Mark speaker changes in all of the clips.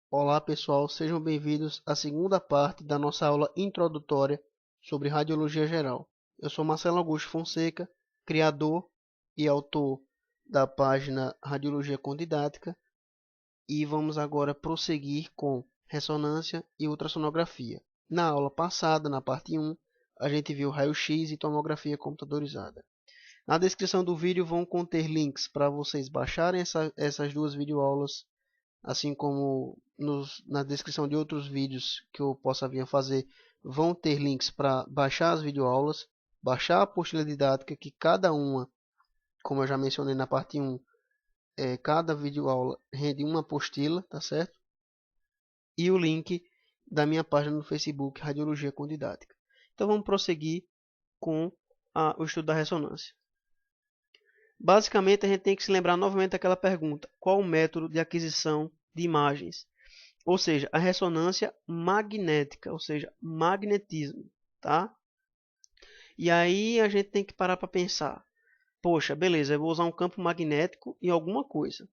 Speaker 1: Olá pessoal, sejam bem-vindos à segunda parte da nossa aula introdutória sobre radiologia geral. Eu sou Marcelo Augusto Fonseca, criador e autor da página Radiologia com Didática, e vamos agora prosseguir com ressonância e ultrassonografia. Na aula passada, na parte 1, a gente viu raio-x e tomografia computadorizada. Na descrição do vídeo vão conter links para vocês baixarem essas duas videoaulas, assim como na descrição de outros vídeos que eu possa vir a fazer, vão ter links para baixar as videoaulas, baixar a apostila didática, que cada uma, como eu já mencionei na parte 1, cada videoaula rende uma apostila, tá certo? E o link da minha página no Facebook, Radiologia com Didática. Então vamos prosseguir com o estudo da ressonância. Basicamente, a gente tem que se lembrar novamente daquela pergunta: qual o método de aquisição de imagens? Ou seja, a ressonância magnética, ou seja, magnetismo, tá? E aí a gente tem que parar para pensar. Poxa, beleza, eu vou usar um campo magnético em alguma coisa.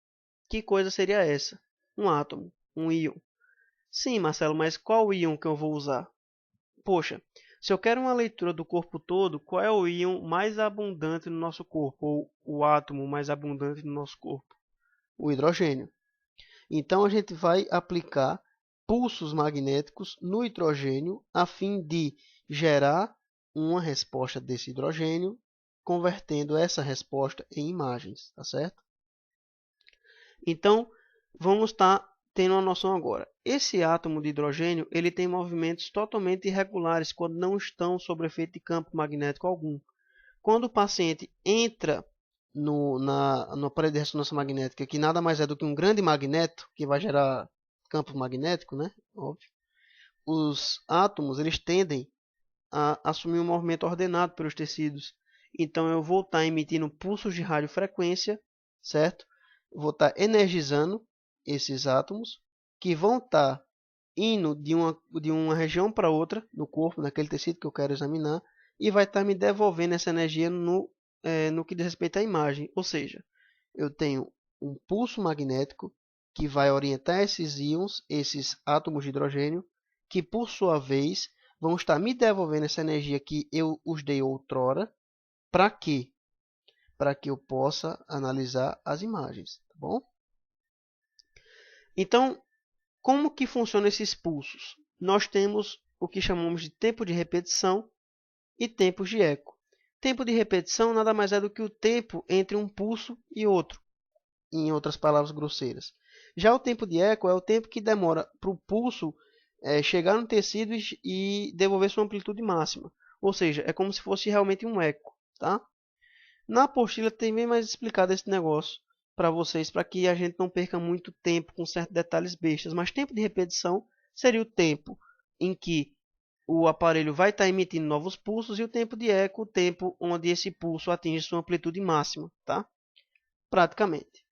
Speaker 1: Que coisa seria essa? Um átomo, um íon. Sim, Marcelo, mas qual íon que eu vou usar? Poxa, se eu quero uma leitura do corpo todo, qual é o íon mais abundante no nosso corpo? Ou o átomo mais abundante no nosso corpo? O hidrogênio. Então a gente vai aplicar pulsos magnéticos no hidrogênio a fim de gerar uma resposta desse hidrogênio, convertendo essa resposta em imagens, tá certo? Então vamos estar tendo uma noção agora. Esse átomo de hidrogênio ele tem movimentos totalmente irregulares quando não estão sob efeito de campo magnético algum. Quando o paciente entra no aparelho de ressonância magnética, que nada mais é do que um grande magneto que vai gerar campo magnético, né? Óbvio. Os átomos eles tendem a assumir um movimento ordenado pelos tecidos. Então eu vou estar emitindo pulsos de radiofrequência, certo? Vou estar energizando esses átomos que vão estar indo de uma região para outra no corpo, naquele tecido que eu quero examinar, e vai estar me devolvendo essa energia no que diz respeito à imagem. Ou seja, eu tenho um pulso magnético que vai orientar esses íons, esses átomos de hidrogênio, que por sua vez vão estar me devolvendo essa energia que eu os dei outrora. Para quê? Para que eu possa analisar as imagens, tá bom? Então, como que funcionam esses pulsos? Nós temos o que chamamos de tempo de repetição e tempos de eco. Tempo de repetição nada mais é do que o tempo entre um pulso e outro, em outras palavras grosseiras. Já o tempo de eco é o tempo que demora para o pulso chegar no tecido e devolver sua amplitude máxima. Ou seja, é como se fosse realmente um eco, tá? Na apostila tem bem mais explicado esse negócio para vocês, para que a gente não perca muito tempo com certos detalhes bestas. Mas tempo de repetição seria o tempo em que o aparelho vai estar emitindo novos pulsos, e o tempo de eco, o tempo onde esse pulso atinge sua amplitude máxima, tá? Praticamente.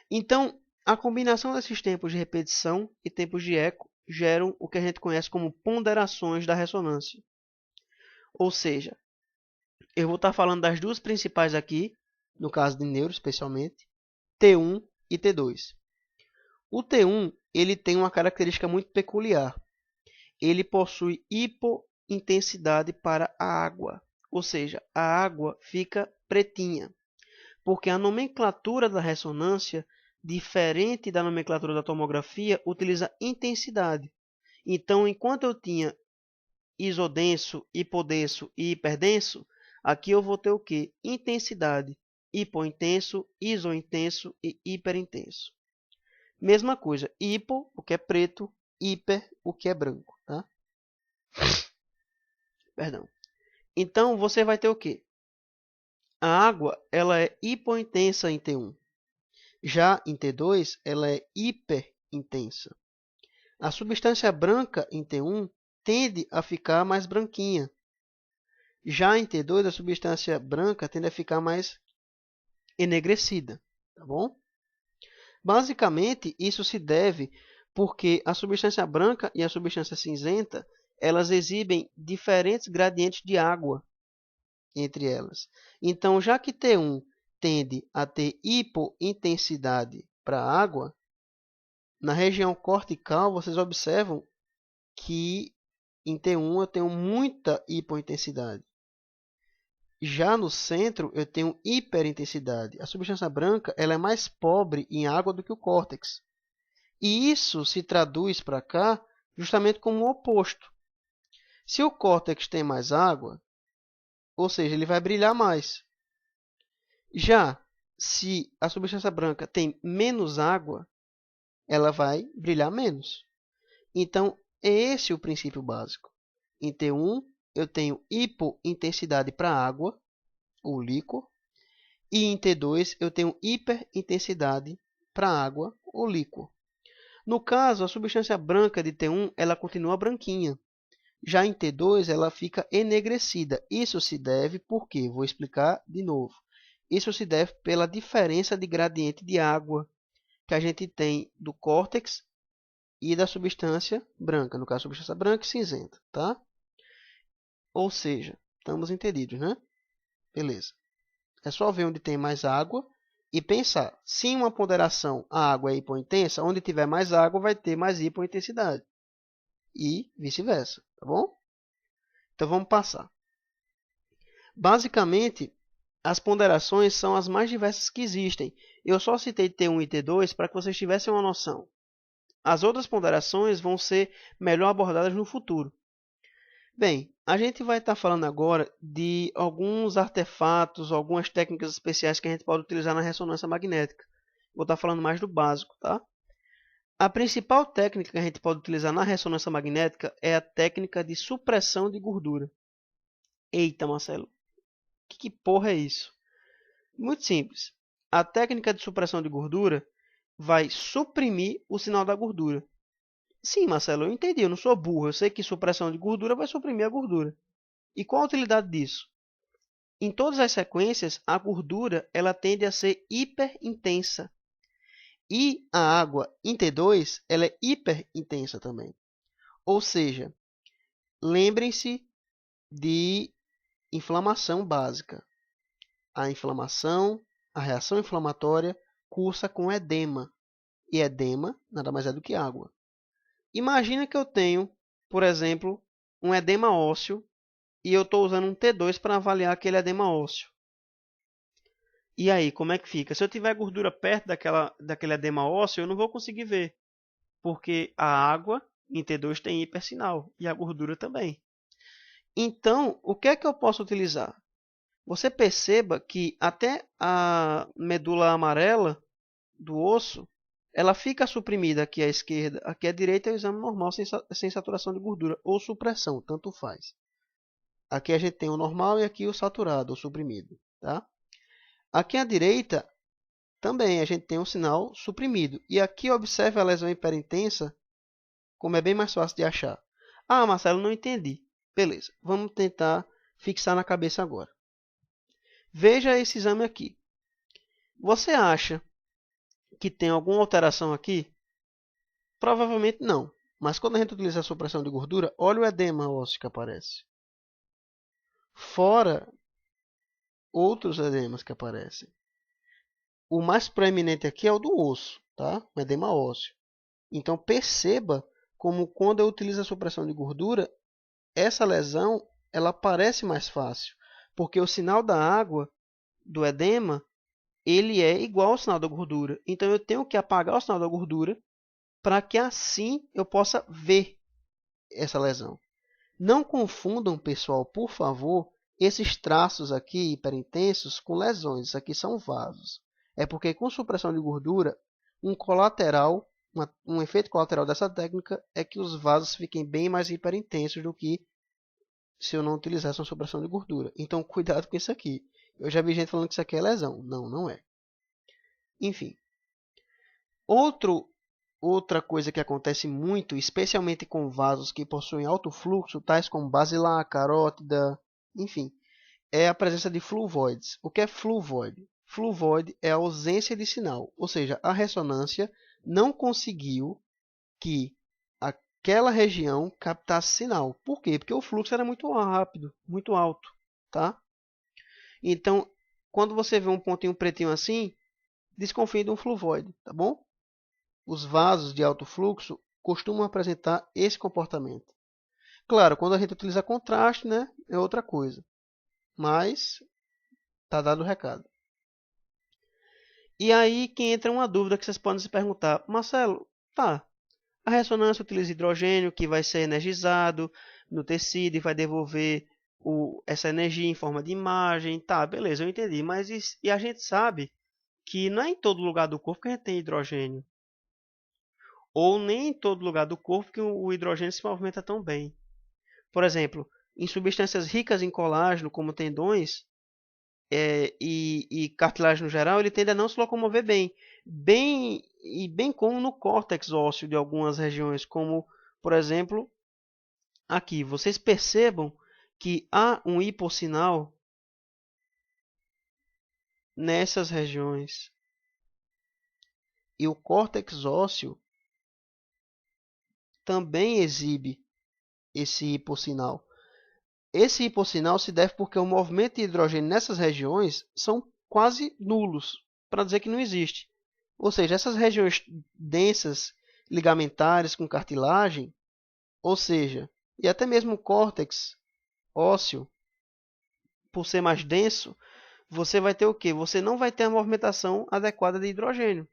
Speaker 1: Então, a combinação desses tempos de repetição e tempos de eco geram o que a gente conhece como ponderações da ressonância. Ou seja, eu vou estar falando das duas principais aqui, no caso de neuro especialmente, T1 e T2. O T1 ele tem uma característica muito peculiar. Ele possui hipointensidade para a água, ou seja, a água fica pretinha, porque a nomenclatura da ressonância, diferente da nomenclatura da tomografia, utiliza intensidade. Então, enquanto eu tinha isodenso, hipodenso e hiperdenso, aqui eu vou ter o quê? Intensidade, hipointenso, isointenso e hiperintenso. Mesma coisa, hipo, o que é preto, hiper, o que é branco, tá? Perdão. Então, você vai ter o quê? A água, ela é hipointensa em T1. Já em T2, ela é hiperintensa. A substância branca em T1 tende a ficar mais branquinha. Já em T2, a substância branca tende a ficar mais enegrecida, tá bom? Basicamente, isso se deve porque a substância branca e a substância cinzenta, elas exibem diferentes gradientes de água entre elas. Então, já que T1 tende a ter hipointensidade para a água, na região cortical, vocês observam que em T1 eu tenho muita hipointensidade. Já no centro, eu tenho hiperintensidade. A substância branca ela é mais pobre em água do que o córtex. E isso se traduz para cá justamente como o oposto. Se o córtex tem mais água, ou seja, ele vai brilhar mais. Já se a substância branca tem menos água, ela vai brilhar menos. Então, é esse o princípio básico. Em T1, eu tenho hipointensidade para água, ou líquor, e em T2, eu tenho hiperintensidade para água, ou líquor. No caso, a substância branca de T1 ela continua branquinha. Já em T2, ela fica enegrecida. Isso se deve por quê? Vou explicar de novo. Isso se deve pela diferença de gradiente de água que a gente tem do córtex e da substância branca. No caso, substância branca e cinzenta, tá? Ou seja, estamos entendidos, né? Beleza. É só ver onde tem mais água e pensar. Se em uma ponderação a água é hipointensa, onde tiver mais água vai ter mais hipointensidade. E vice-versa, tá bom? Então vamos passar. Basicamente, as ponderações são as mais diversas que existem. Eu só citei T1 e T2 para que vocês tivessem uma noção. As outras ponderações vão ser melhor abordadas no futuro. Bem, a gente vai estar falando agora de alguns artefatos, algumas técnicas especiais que a gente pode utilizar na ressonância magnética. Vou estar falando mais do básico, tá? A principal técnica que a gente pode utilizar na ressonância magnética é a técnica de supressão de gordura. Eita, Marcelo, que porra é isso? Muito simples. A técnica de supressão de gordura vai suprimir o sinal da gordura. Sim, Marcelo, eu entendi, eu não sou burro. Eu sei que supressão de gordura vai suprimir a gordura. E qual a utilidade disso? Em todas as sequências, a gordura ela tende a ser hiperintensa. E a água em T2 ela é hiperintensa também. Ou seja, lembrem-se de inflamação básica. A inflamação, a reação inflamatória cursa com edema. E edema nada mais é do que água. Imagina que eu tenho, por exemplo, um edema ósseo e eu estou usando um T2 para avaliar aquele edema ósseo. E aí, como é que fica? Se eu tiver gordura perto daquele edema ósseo, eu não vou conseguir ver, porque a água em T2 tem hipersinal e a gordura também. Então, o que é que eu posso utilizar? Você perceba que até a medula amarela do osso, ela fica suprimida aqui à esquerda, aqui à direita é o exame normal sem saturação de gordura, ou supressão, tanto faz. Aqui a gente tem o normal e aqui o saturado, ou suprimido, tá? Aqui à direita também a gente tem um sinal suprimido. E aqui observe a lesão hiperintensa, como é bem mais fácil de achar. Ah, Marcelo, não entendi. Beleza, vamos tentar fixar na cabeça agora. Veja esse exame aqui. Você acha que tem alguma alteração aqui? Provavelmente não. Mas quando a gente utiliza a supressão de gordura, olha o edema ósseo que aparece. Fora outros edemas que aparecem. O mais proeminente aqui é o do osso, tá? O edema ósseo. Então perceba como quando eu utilizo a supressão de gordura, essa lesão ela aparece mais fácil, porque o sinal da água do edema ele é igual ao sinal da gordura. Então eu tenho que apagar o sinal da gordura para que assim eu possa ver essa lesão. Não confundam, pessoal, por favor, esses traços aqui hiperintensos com lesões. Isso aqui são vasos. É porque com supressão de gordura, um efeito colateral dessa técnica é que os vasos fiquem bem mais hiperintensos do que se eu não utilizasse uma supressão de gordura. Então, cuidado com isso aqui. Eu já vi gente falando que isso aqui é lesão. Não, não é. Enfim. Outra coisa que acontece muito, especialmente com vasos que possuem alto fluxo, tais como basilar, carótida, enfim, é a presença de fluvoides. O que é fluvoide? Fluvoide é a ausência de sinal, ou seja, a ressonância não conseguiu que aquela região captasse sinal. Por quê? Porque o fluxo era muito rápido, muito alto, tá? Então, quando você vê um pontinho pretinho assim, desconfie de um fluvoide, tá bom? os vasos de alto fluxo costumam apresentar esse comportamento. Claro, quando a gente utiliza contraste, né, é outra coisa. Mas está dado o recado. E aí que entra uma dúvida que vocês podem se perguntar. Marcelo, tá, a ressonância utiliza hidrogênio que vai ser energizado no tecido e vai devolver essa energia em forma de imagem. Tá, beleza, eu entendi. Mas e a gente sabe que não é em todo lugar do corpo que a gente tem hidrogênio. Ou nem em todo lugar do corpo que o hidrogênio se movimenta tão bem. Por exemplo, em substâncias ricas em colágeno, como tendões e cartilagem no geral, ele tende a não se locomover bem como no córtex ósseo de algumas regiões, como, por exemplo, aqui. Vocês percebam que há um hipossinal nessas regiões. E o córtex ósseo também exibe esse hipossinal. Esse hipossinal se deve porque o movimento de hidrogênio nessas regiões são quase nulos, para dizer que não existe. Ou seja, essas regiões densas ligamentares com cartilagem, ou seja, e até mesmo o córtex ósseo, por ser mais denso, você vai ter o quê? Você não vai ter a movimentação adequada de hidrogênio.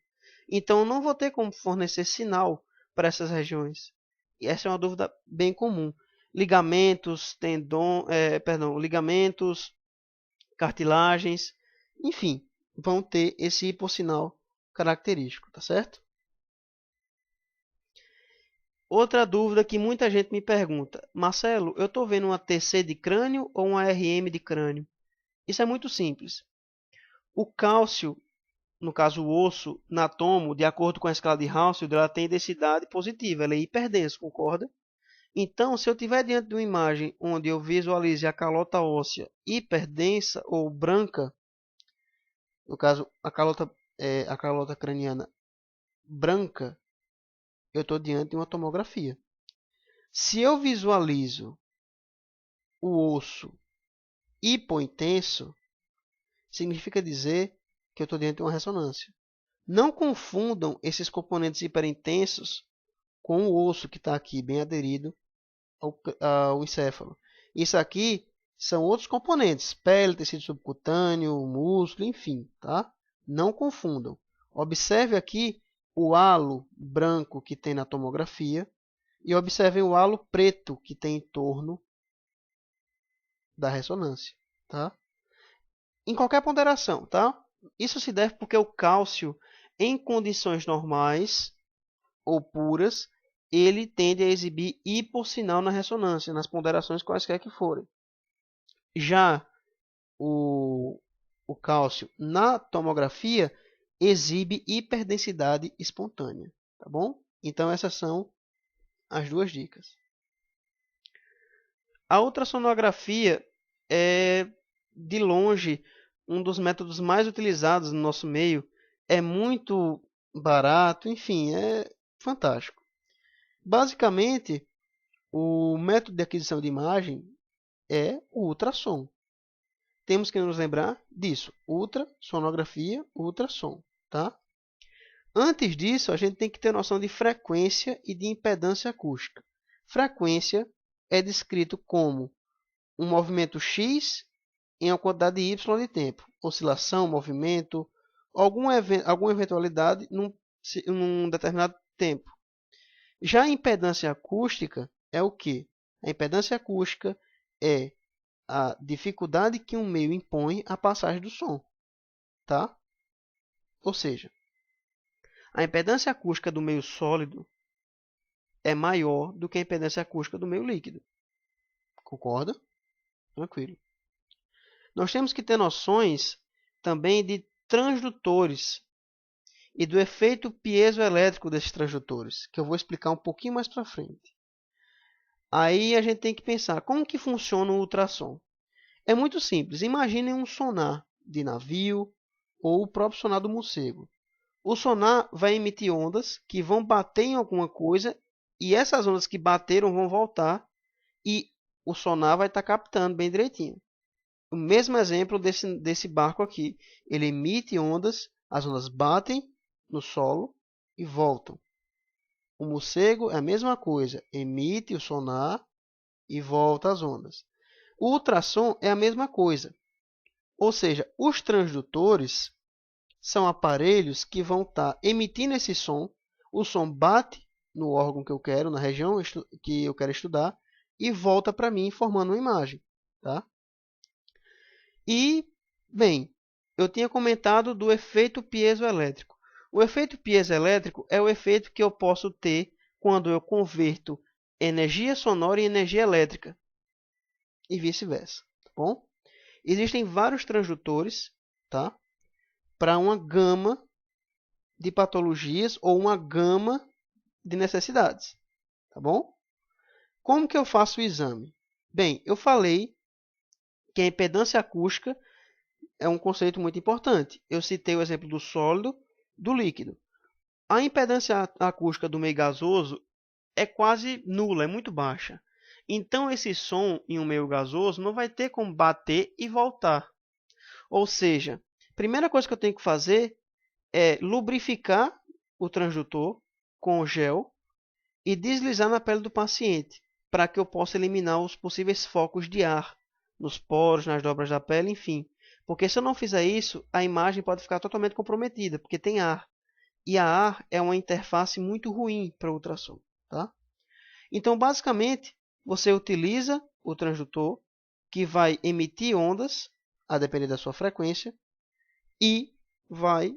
Speaker 1: Então, não vou ter como fornecer sinal para essas regiões. E essa é uma dúvida bem comum. Ligamentos, ligamentos, cartilagens, enfim, vão ter esse hipossinal característico, tá certo? Outra dúvida que muita gente me pergunta: Marcelo, eu estou vendo uma TC de crânio ou uma RM de crânio? Isso é muito simples. O cálcio, no caso o osso, na tomo, de acordo com a escala de Hounsfield, ela tem densidade positiva, ela é hiperdensa, concorda? Então, se eu estiver diante de uma imagem onde eu visualize a calota óssea hiperdensa ou branca, no caso a calota craniana branca, eu estou diante de uma tomografia. Se eu visualizo o osso hipointenso, significa dizer que eu estou diante de uma ressonância. Não confundam esses componentes hiperintensos com o osso que está aqui bem aderido ao encéfalo. Isso aqui são outros componentes, pele, tecido subcutâneo, músculo, enfim, tá? Não confundam. Observe aqui o halo branco que tem na tomografia e observem o halo preto que tem em torno da ressonância, tá? Em qualquer ponderação, tá? Isso se deve porque o cálcio, em condições normais ou puras, ele tende a exibir hipossinal na ressonância, nas ponderações quaisquer que forem. Já o cálcio na tomografia exibe hiperdensidade espontânea, tá bom? Então essas são as duas dicas. A ultrassonografia é, de longe, um dos métodos mais utilizados no nosso meio. É muito barato, enfim, é fantástico. Basicamente, o método de aquisição de imagem é o ultrassom. Temos que nos lembrar disso: ultrassonografia, ultrassom, tá? Antes disso, a gente tem que ter noção de frequência e de impedância acústica. Frequência é descrito como um movimento x em uma quantidade y de tempo. Oscilação, movimento, alguma eventualidade num determinado tempo. Já a impedância acústica é o quê? A impedância acústica é a dificuldade que um meio impõe à passagem do som, tá? Ou seja, a impedância acústica do meio sólido é maior do que a impedância acústica do meio líquido. Concorda? Tranquilo. Nós temos que ter noções também de transdutores e do efeito piezoelétrico desses transdutores, que eu vou explicar um pouquinho mais para frente. Aí a gente tem que pensar como que funciona o ultrassom. É muito simples. Imaginem um sonar de navio ou o próprio sonar do morcego. O sonar vai emitir ondas que vão bater em alguma coisa e essas ondas que bateram vão voltar e o sonar vai estar captando bem direitinho. O mesmo exemplo desse barco aqui. Ele emite ondas, as ondas batem no solo e voltam. O morcego é a mesma coisa, emite o sonar e volta às ondas. O ultrassom é a mesma coisa, ou seja, os transdutores são aparelhos que vão estar emitindo esse som, o som bate no órgão que eu quero, na região que eu quero estudar, e volta para mim formando uma imagem. Tá? E, bem, eu tinha comentado do efeito piezoelétrico. O efeito piezoelétrico é o efeito que eu posso ter quando eu converto energia sonora em energia elétrica e vice-versa. Tá bom? Existem vários transdutores, tá? Para uma gama de patologias ou uma gama de necessidades. Tá bom? Como que eu faço o exame? Bem, eu falei que a impedância acústica é um conceito muito importante. Eu citei o exemplo do sólido, do líquido. A impedância acústica do meio gasoso é quase nula, é muito baixa. Então, esse som em um meio gasoso não vai ter como bater e voltar. Ou seja, a primeira coisa que eu tenho que fazer é lubrificar o transdutor com gel e deslizar na pele do paciente, para que eu possa eliminar os possíveis focos de ar nos poros, nas dobras da pele, enfim. Porque se eu não fizer isso, a imagem pode ficar totalmente comprometida, porque tem ar. E a ar é uma interface muito ruim para o ultrassom. Tá? Então, basicamente, você utiliza o transdutor, que vai emitir ondas, a depender da sua frequência, e vai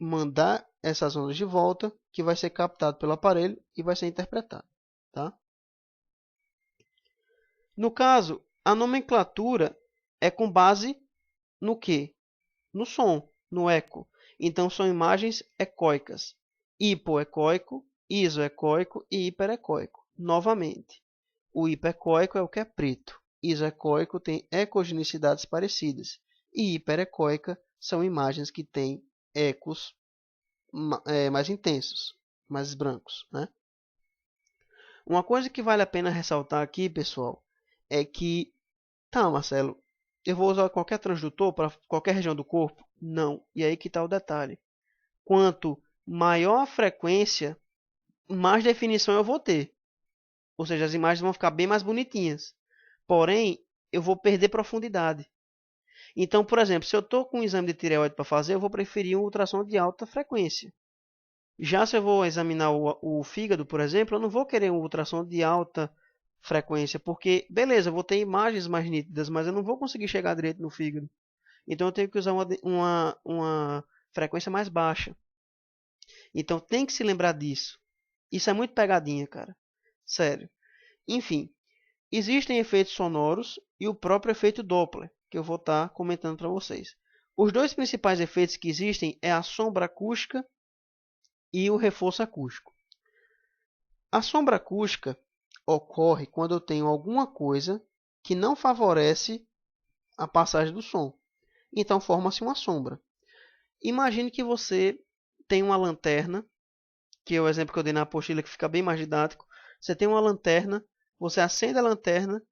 Speaker 1: mandar essas ondas de volta, que vai ser captado pelo aparelho e vai ser interpretado. Tá? No caso, a nomenclatura é com base no quê? No som, no eco. Então, são imagens ecóicas. Hipoecóico, isoecóico e hiperecóico. Novamente, o hipoecóico é o que é preto. Isoecóico tem ecogenicidades parecidas. E hiperecóica são imagens que têm ecos mais intensos, mais brancos. Né? Uma coisa que vale a pena ressaltar aqui, pessoal, é que, tá, Marcelo, eu vou usar qualquer transdutor para qualquer região do corpo? Não. E aí que está o detalhe. Quanto maior a frequência, mais definição eu vou ter. Ou seja, as imagens vão ficar bem mais bonitinhas. Porém, eu vou perder profundidade. Então, por exemplo, se eu estou com um exame de tireoide para fazer, eu vou preferir um ultrassom de alta frequência. Já se eu vou examinar o fígado, por exemplo, eu não vou querer um ultrassom de alta frequência, porque, beleza, eu vou ter imagens mais nítidas, mas eu não vou conseguir chegar direito no fígado. Então, eu tenho que usar uma frequência mais baixa. Então, tem que se lembrar disso. Isso é muito pegadinha, cara. Sério. Enfim, existem efeitos sonoros e o próprio efeito Doppler, que eu vou estar comentando para vocês. Os dois principais efeitos que existem é a sombra acústica e o reforço acústico. A sombra acústica ocorre quando eu tenho alguma coisa que não favorece a passagem do som. Então forma-se uma sombra. Imagine que você tem uma lanterna, que é o exemplo que eu dei na apostila, que fica bem mais didático. Você tem uma lanterna, você acende a lanterna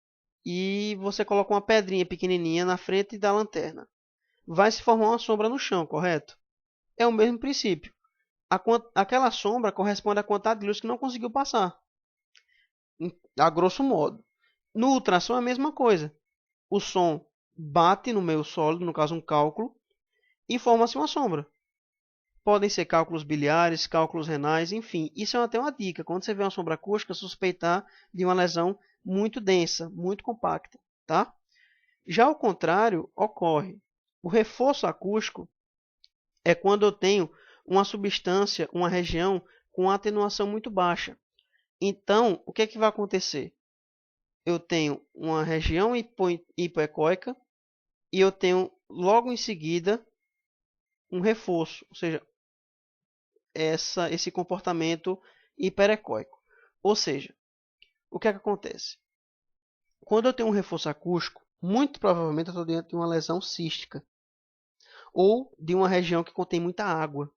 Speaker 1: e você coloca uma pedrinha pequenininha na frente da lanterna. Vai se formar uma sombra no chão, correto? É o mesmo princípio. Aquela sombra corresponde à quantidade de luz que não conseguiu passar, a grosso modo. No ultrassom é a mesma coisa. O som bate no meio sólido, no caso um cálculo, e forma-se uma sombra. Podem ser cálculos biliares, cálculos renais, enfim. Isso é até uma dica. Quando você vê uma sombra acústica, suspeitar de uma lesão muito densa, muito compacta. Tá? Já o contrário ocorre. O reforço acústico é quando eu tenho uma substância, uma região com atenuação muito baixa. Então, o que é que vai acontecer? Eu tenho uma região hipoecóica e eu tenho logo em seguida um reforço, ou seja, esse comportamento hiperecóico. Ou seja, o que é que acontece? Quando eu tenho um reforço acústico, muito provavelmente eu estou dentro de uma lesão cística ou de uma região que contém muita água.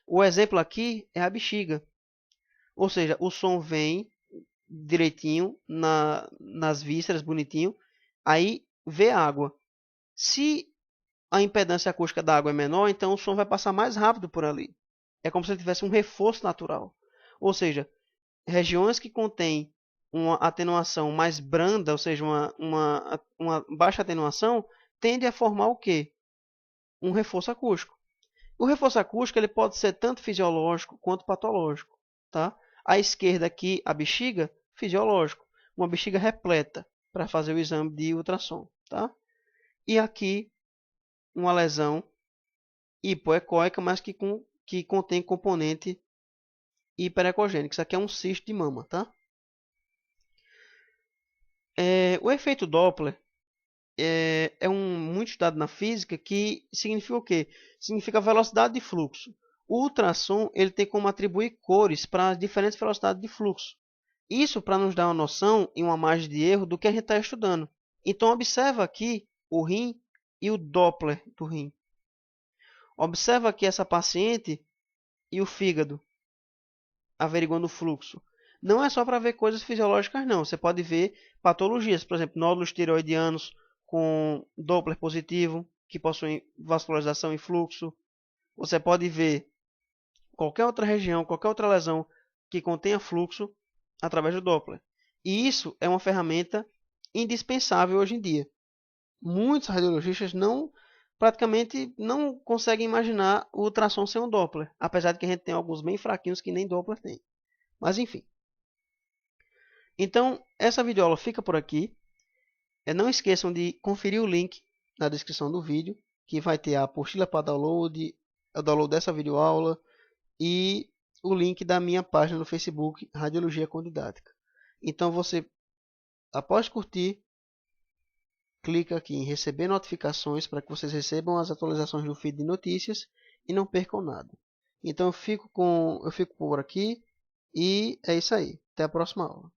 Speaker 1: O exemplo aqui é a bexiga. Ou seja, o som vem direitinho nas vísceras, bonitinho, aí vê água. Se a impedância acústica da água é menor, então o som vai passar mais rápido por ali. É como se ele tivesse um reforço natural. Ou seja, regiões que contêm uma atenuação mais branda, ou seja, uma baixa atenuação, tende a formar o quê? Um reforço acústico. O reforço acústico ele pode ser tanto fisiológico quanto patológico. Tá? À esquerda aqui, a bexiga, fisiológico. Uma bexiga repleta para fazer o exame de ultrassom. Tá? E aqui, uma lesão hipoecóica, mas que contém componente hiperecogênico. Isso aqui é um cisto de mama. Tá? O efeito Doppler é muito estudado na física, que significa o quê? Significa velocidade de fluxo. O ultrassom ele tem como atribuir cores para diferentes velocidades de fluxo. Isso para nos dar uma noção e uma margem de erro do que a gente está estudando. Então observa aqui o rim e o Doppler do rim. Observa aqui essa paciente e o fígado averiguando o fluxo. Não é só para ver coisas fisiológicas, não. Você pode ver patologias, por exemplo, nódulos tireoidianos com Doppler positivo, que possuem vascularização e fluxo. Você pode ver qualquer outra região, qualquer outra lesão que contenha fluxo através do Doppler. E isso é uma ferramenta indispensável hoje em dia. Muitos radiologistas praticamente não conseguem imaginar o ultrassom sem um Doppler, apesar de que a gente tem alguns bem fraquinhos que nem Doppler tem. Mas enfim. Então, essa videoaula fica por aqui. Não esqueçam de conferir o link na descrição do vídeo, que vai ter a apostila para download, o download dessa videoaula e o link da minha página no Facebook, Radiologia com Didática. Então você, após curtir, clica aqui em receber notificações para que vocês recebam as atualizações do feed de notícias e não percam nada. Então eu fico por aqui e é isso aí. Até a próxima aula.